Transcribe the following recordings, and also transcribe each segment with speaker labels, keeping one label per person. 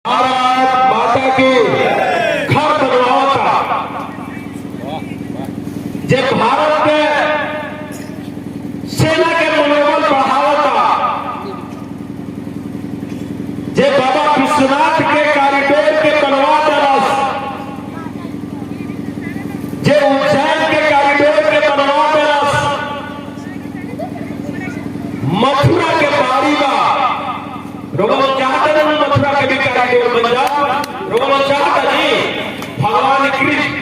Speaker 1: भारत माता की घर बनवाता जे भारत के सेना के मनोबल बढ़ावता जे बाबा विश्वनाथ के कॉरिडोर के बनवा दरस जे उज्जैन के कॉरिडोर के बनवा दरस मथुरा के बारी बा रोमन चाहते हैं मथुरा के भी कॉरिडोर बन जाओ रोमन चाहता जी भगवान कृष्ण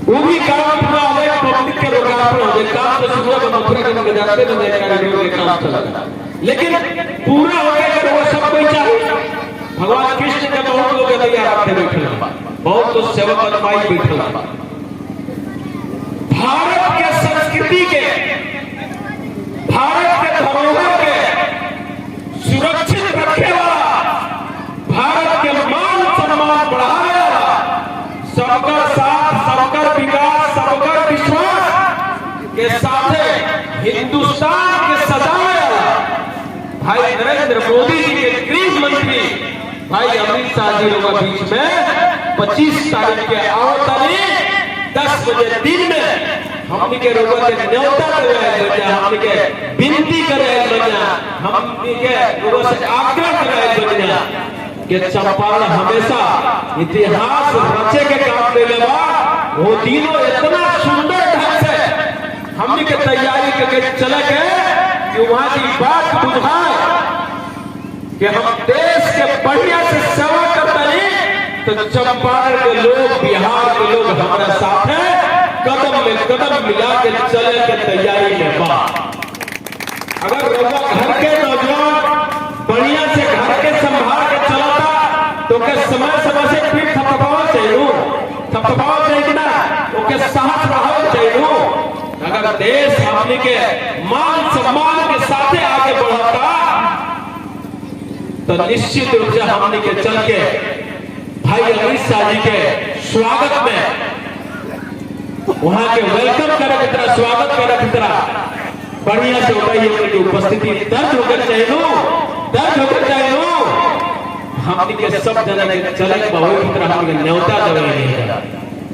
Speaker 1: वो भी काम पूरा हो जाए पब्लिक के लोकार्पण हो जाए काम तो शुरू में मथुरा के लोग जाते हैं कॉरिडोर के काम चला लेकिन पूरा हो गया वो सब कोई चाहिए भगवान कृष्ण के बहुत लोग तैयार थे बैठे बहुत तो सेवक अनुयायी बैठे भारत के संस्कृति के भारत के धरोहर के सुरक्षित रखे वाला भारत के मान सम्मान बढ़ाने वाला सबका साथ सबका विकास सबका विश्वास के साथ हिंदुस्तान के सजाने वाला भाई नरेंद्र मोदी जी के गृह मंत्री भाई अमित शाह जी लोग बीच में 25 तारीख के आवतनी 10 बजे दिन में हमने के लोगों के न्योता करे बजा हमने के विनती करे बजा हमने के लोगों से आग्रह करे बजा कि चंपारण हमेशा इतिहास रचे के काम में लेवा वो तीनों इतना सुंदर ढंग से हमने के तैयारी करके चले गए कि वहां की बात बुझाए कि हम देश के बढ़िया से सेवा करते हैं तो चंपारण के लोग बिहार के लोग हमारे साथ हैं कदम में कदम मिला के चले के तैयारी में बा अगर घर के नौजवान बढ़िया से घर के संभाल के चलाता तो के समय समय से पीठ थपथपावा चाहिए कि ना ओके साहस रहा चाहिए अगर देश हमने के मान सम्मान के साथ आगे बढ़ाता तो निश्चित रूप से हमने के चल के भाई अमित शाह जी के स्वागत में वहां के वेलकम करे की तरह स्वागत करे की तरह बढ़िया से उठाइए उनकी उपस्थिति दर्ज होकर चाहिए हमने के सब जन चले बहु की तरह हमने न्योता देवे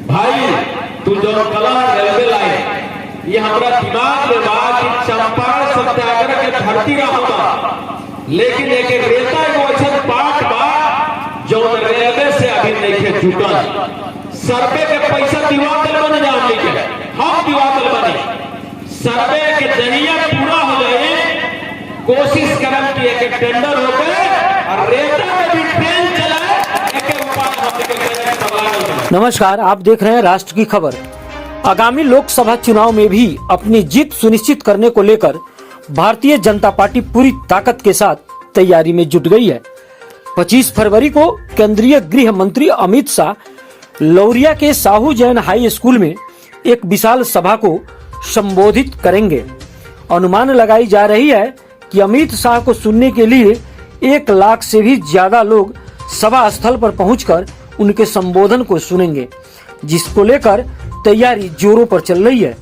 Speaker 1: भाई तू जो कला रेलवे लाइन ये हमारा दिमाग में बात चंपारण सत्याग्रह के धरती रहा लेकिन एक रेता को अच्छा पाठ बा जो रेलवे से अभी नहीं के जुटल सर्वे के पैसा दिवातल बन जाओ लेके हम दिवातल बने सर्वे के जरिया पूरा हो जाए कोशिश करम की एक टेंडर हो गए और रेता में भी ट्रेन चलाए एक उपाय
Speaker 2: नमस्कार, आप देख रहे हैं राष्ट्र की खबर। आगामी लोकसभा चुनाव में भी अपनी जीत सुनिश्चित करने को लेकर भारतीय जनता पार्टी पूरी ताकत के साथ तैयारी में जुट गई है। 25 फरवरी को केंद्रीय गृह मंत्री अमित शाह लौरिया के साहू जैन हाई स्कूल में एक विशाल सभा को संबोधित करेंगे। अनुमान लगाई जा रही है कि अमित शाह को सुनने के लिए 1 लाख से भी ज्यादा लोग सभा स्थल पर पहुंचकर उनके संबोधन को सुनेंगे, जिसको लेकर तैयारी जोरों पर चल रही है।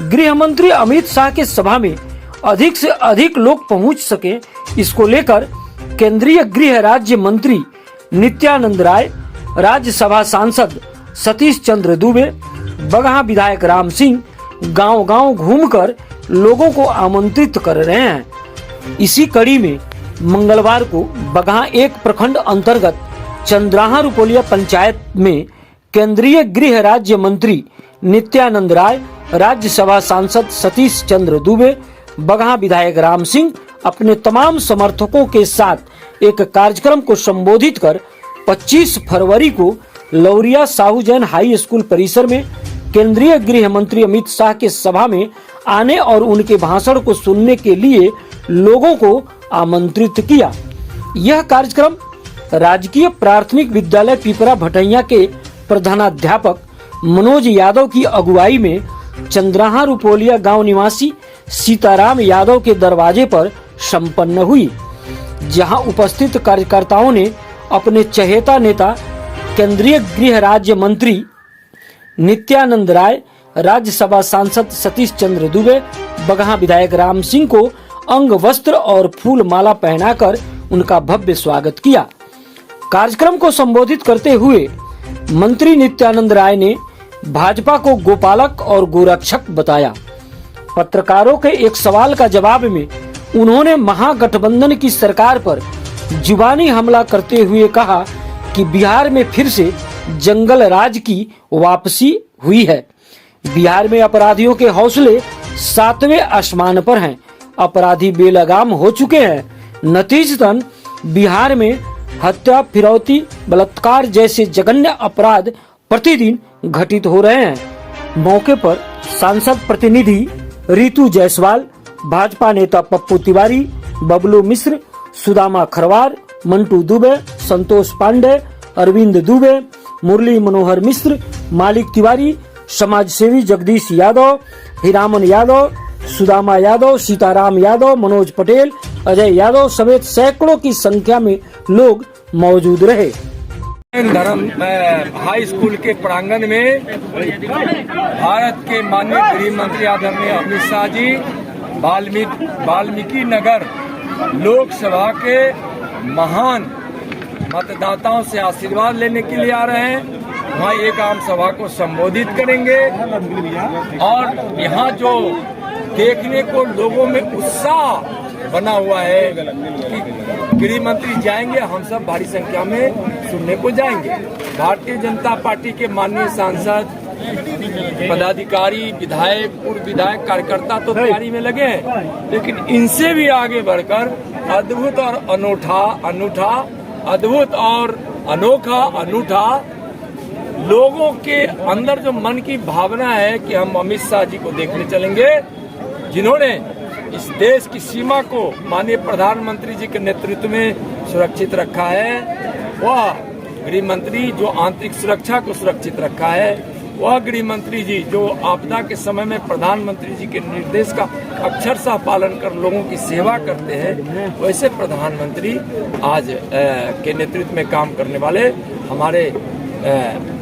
Speaker 2: गृह मंत्री अमित शाह के सभा में अधिक से अधिक लोग पहुंच सके, इसको लेकर केंद्रीय गृह राज्य मंत्री नित्यानंद राय, राज्यसभा सांसद सतीश चंद्र दूबे, बगहा विधायक राम सिंह गांव-गांव घूमकर लोगों को आमंत्रित कर रहे हैं। इसी कड़ी में मंगलवार को बगहा 1 प्रखंड अंतर्गत चंद्राहा रुपोलिया पंचायत में केंद्रीय गृह राज्य मंत्री नित्यानंद राय, राज्यसभा सांसद सतीश चंद्र दूबे, बगहा विधायक राम सिंह अपने तमाम समर्थकों के साथ एक कार्यक्रम को संबोधित कर 25 फरवरी को लौरिया साहू जैन हाई स्कूल परिसर में केंद्रीय गृह मंत्री अमित शाह के सभा में आने और उनके भाषण को सुनने के लिए लोगों को आमंत्रित किया। यह कार्यक्रम राजकीय प्राथमिक विद्यालय पिपरा भटैया के प्रधानाध्यापक मनोज यादव की अगुवाई में चंद्राहा रुपोलिया गांव निवासी सीताराम यादव के दरवाजे पर संपन्न हुई, जहां उपस्थित कार्यकर्ताओं ने अपने चहेता नेता केंद्रीय गृह राज्य मंत्री नित्यानंद राय, राज्यसभा सांसद सतीश चंद्र दूबे, बगहा विधायक राम सिंह को अंग वस्त्र और फूल माला पहनाकर उनका भव्य स्वागत किया। कार्यक्रम को संबोधित करते हुए मंत्री नित्यानंद राय ने भाजपा को गोपालक और गोरक्षक बताया। पत्रकारों के एक सवाल का जवाब में उन्होंने महागठबंधन की सरकार पर जुबानी हमला करते हुए कहा कि बिहार में फिर से जंगल राज की वापसी हुई है। बिहार में अपराधियों के हौसले 7वें आसमान पर हैं। अपराधी बेलगाम हो चुके हैं। नतीजतन बिहार में हत्या, फिरौती, बलात्कार जैसे जघन्य अपराध प्रतिदिन घटित हो रहे हैं। मौके पर सांसद प्रतिनिधि रितु जायसवाल, भाजपा नेता पप्पू तिवारी, बबलू मिश्र, सुदामा खरवार, मंटू दुबे, संतोष पांडे, अरविंद दुबे, मुरली मनोहर मिश्र, मालिक तिवारी, समाज सेवी जगदीश यादव, हीरामन यादव, सुदामा यादव, सीताराम यादव, मनोज पटेल, अजय यादव समेत सैकड़ों की संख्या में लोग मौजूद रहे।
Speaker 3: धर्म हाई स्कूल के प्रांगण में भारत के माननीय गृह मंत्री आदरणीय अमित शाह जी वाल्मीकि नगर लोकसभा के महान मतदाताओं से आशीर्वाद लेने के लिए आ रहे हैं। वहाँ एक आम सभा को संबोधित करेंगे और यहाँ जो देखने को लोगों में उत्साह बना हुआ है कि गृह मंत्री जाएंगे, हम सब भारी संख्या में सुनने को जाएंगे। भारतीय जनता पार्टी के माननीय सांसद, पदाधिकारी, विधायक, पूर्व विधायक, कार्यकर्ता तो तैयारी में लगे हैं, लेकिन इनसे भी आगे बढ़कर अद्भुत और अनूठा लोगों के अंदर जो मन की भावना है कि हम अमित शाह जी को देखने चलेंगे, जिन्होंने इस देश की सीमा को माननीय प्रधानमंत्री जी के नेतृत्व में सुरक्षित रखा है। वह गृह मंत्री जो आंतरिक सुरक्षा को सुरक्षित रखा है, वह गृह मंत्री जी जो आपदा के समय में प्रधानमंत्री जी के निर्देश का अक्षरशः पालन कर लोगों की सेवा करते हैं, वैसे प्रधानमंत्री आज के नेतृत्व में काम करने वाले हमारे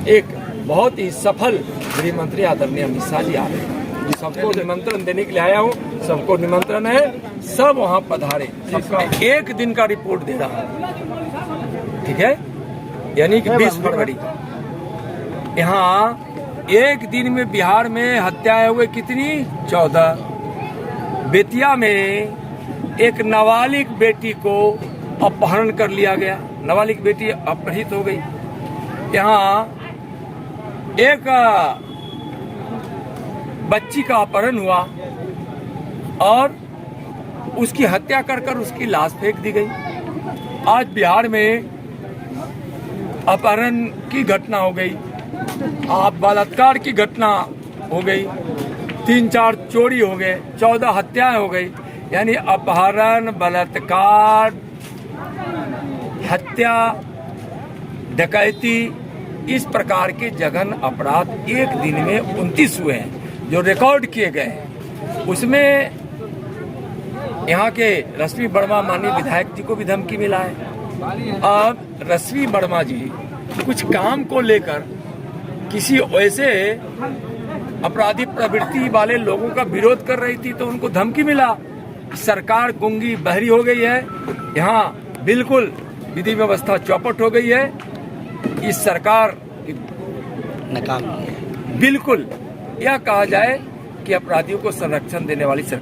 Speaker 3: एक बहुत ही सफल गृह मंत्री आदरणीय अमित शाह जी आ रहे हैं। सबको निमंत्रण देने के लिए आया हूँ, सबको निमंत्रण है, सब वहाँ पधारे। सबका एक दिन का रिपोर्ट दे रहा हूँ, ठीक है, यानी कि 20 फरवरी। यहाँ एक दिन में बिहार में हत्याएं हुए कितनी? 14। बेतिया में एक नाबालिग बेटी को अपहरण कर लिया गया, नाबालिग बेटी अपहरित हो गई। यहाँ एक बच्ची का अपहरण हुआ और उसकी हत्या कर उसकी लाश फेंक दी गई। आज बिहार में अपहरण की घटना हो गई, बलात्कार की घटना हो गई, 3-4 चोरी हो गए, 14 हत्याएं हो गई। यानी अपहरण, बलात्कार, हत्या, डकैती, इस प्रकार के जघन्य अपराध एक दिन में 29 हुए हैं जो रिकॉर्ड किए गए। उसमें यहाँ के रश्मि वर्मा माननीय विधायक जी को भी धमकी मिला है। अब रश्मि वर्मा जी कुछ काम को लेकर किसी ऐसे अपराधी प्रवृत्ति वाले लोगों का विरोध कर रही थी तो उनको धमकी मिला। सरकार गूंगी बहरी हो गई है, यहाँ बिल्कुल विधि व्यवस्था चौपट हो गई है। इस सरकार बिल्कुल यह कहा जाए कि अपराधियों को संरक्षण देने वाली सरकार